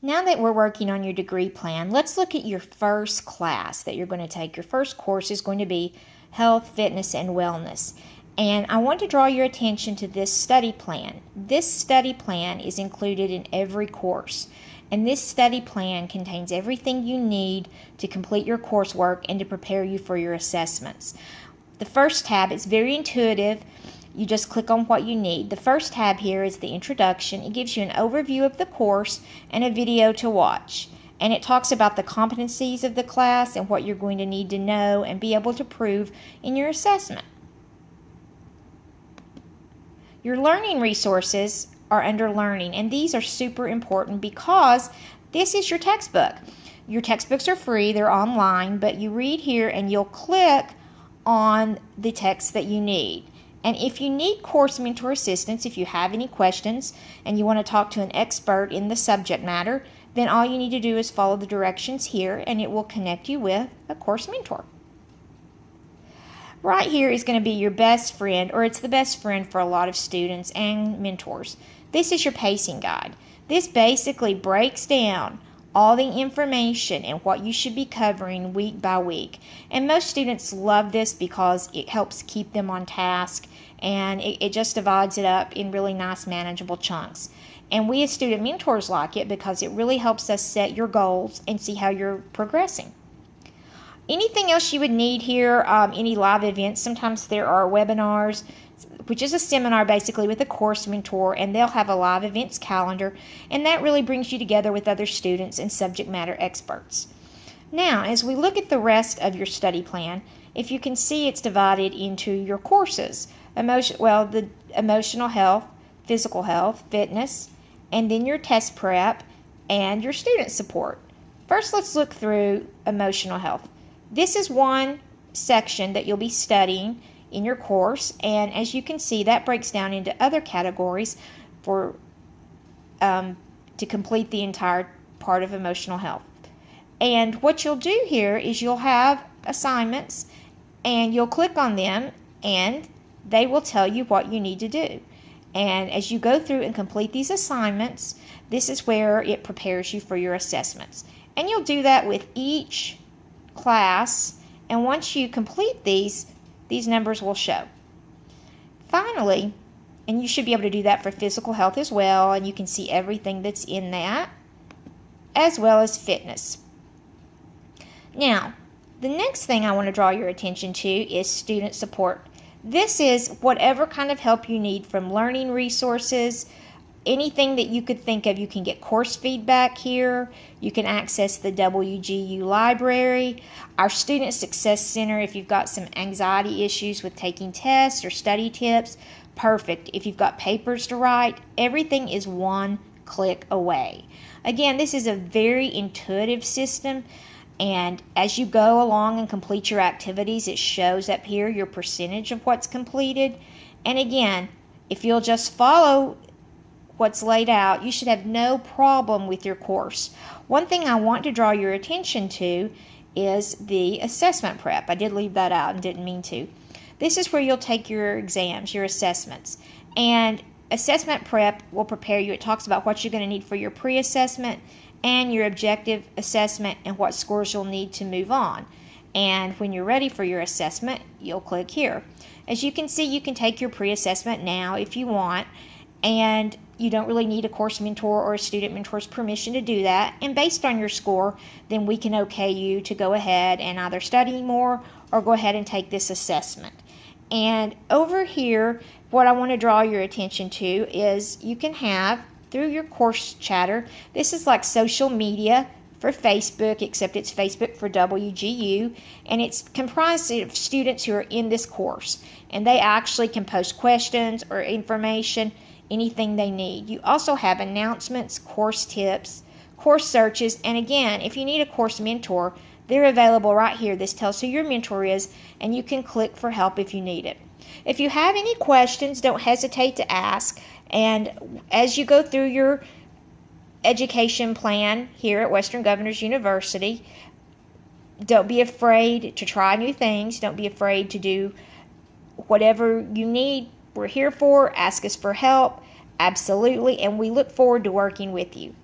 Now that we're working on your degree plan, let's look at your first class that you're going to take. Your first course is going to be Health, Fitness, and Wellness. And I want to draw your attention to this study plan. This study plan is included in every course. And this study plan contains everything you need to complete your coursework and to prepare you for your assessments. The first tab is very intuitive. You just click on what you need. The first tab here is the introduction. It gives you an overview of the course and a video to watch. And it talks about the competencies of the class and what you're going to need to know and be able to prove in your assessment. Your learning resources are under Learning, and these are super important because this is your textbook. Your textbooks are free, they're online, but you read here and you'll click on the text that you need. And if you need course mentor assistance, if you have any questions and you want to talk to an expert in the subject matter, then all you need to do is follow the directions here and it will connect you with a course mentor. Right here is going to be your best friend, or it's the best friend for a lot of students and mentors. This is your pacing guide. This basically breaks down all the information and what you should be covering week by week. And most students love this because it helps keep them on task, and it just divides it up in really nice manageable chunks. And we as student mentors like it because it really helps us set your goals and see how you're progressing. Anything else you would need here, any live events, sometimes there are webinars, which is a seminar basically with a course mentor, and they'll have a live events calendar, and that really brings you together with other students and subject matter experts. Now, as we look at the rest of your study plan, if you can see, it's divided into your courses. The emotional health, physical health, fitness, and then your test prep and your student support. First, let's look through emotional health. This is one section that you'll be studying in your course, and as you can see, that breaks down into other categories for to complete the entire part of emotional health. And what you'll do here is you'll have assignments, and you'll click on them, and they will tell you what you need to do. And as you go through and complete these assignments, this is where it prepares you for your assessments. And you'll do that with each class, and once you complete these numbers will show. Finally, and you should be able to do that for physical health as well, and you can see everything that's in that, as well as fitness. Now, the next thing I want to draw your attention to is student support. This is whatever kind of help you need, from learning resources, anything that you could think of. You can get course feedback here. You can access the WGU library, our Student Success Center if you've got some anxiety issues with taking tests or study tips. Perfect. If you've got papers to write, everything is one click away. Again, this is a very intuitive system, and as you go along and complete your activities, it shows up here your percentage of what's completed. And again, if you'll just follow what's laid out, you should have no problem with your course. One thing I want to draw your attention to is the assessment prep. I did leave that out and didn't mean to. This is where you'll take your exams, your assessments. And assessment prep will prepare you. It talks about what you're going to need for your pre-assessment and your objective assessment and what scores you'll need to move on. And when you're ready for your assessment, you'll click here. As you can see, you can take your pre-assessment now if you want, and you don't really need a course mentor or a student mentor's permission to do that. And based on your score, then we can okay you to go ahead and either study more or go ahead and take this assessment. And over here, what I want to draw your attention to is you can have, through your course chatter, this is like social media for Facebook, except it's Facebook for WGU, and it's comprised of students who are in this course, and they actually can post questions or information, anything they need. You also have announcements, course tips, course searches, and again, if you need a course mentor, they're available right here. This tells who your mentor is, and you can click for help if you need it. If you have any questions, don't hesitate to ask, and as you go through your education plan here at Western Governors University, don't be afraid to try new things. Don't be afraid to do whatever you need. We're here for. Ask us for help. Absolutely. And we look forward to working with you.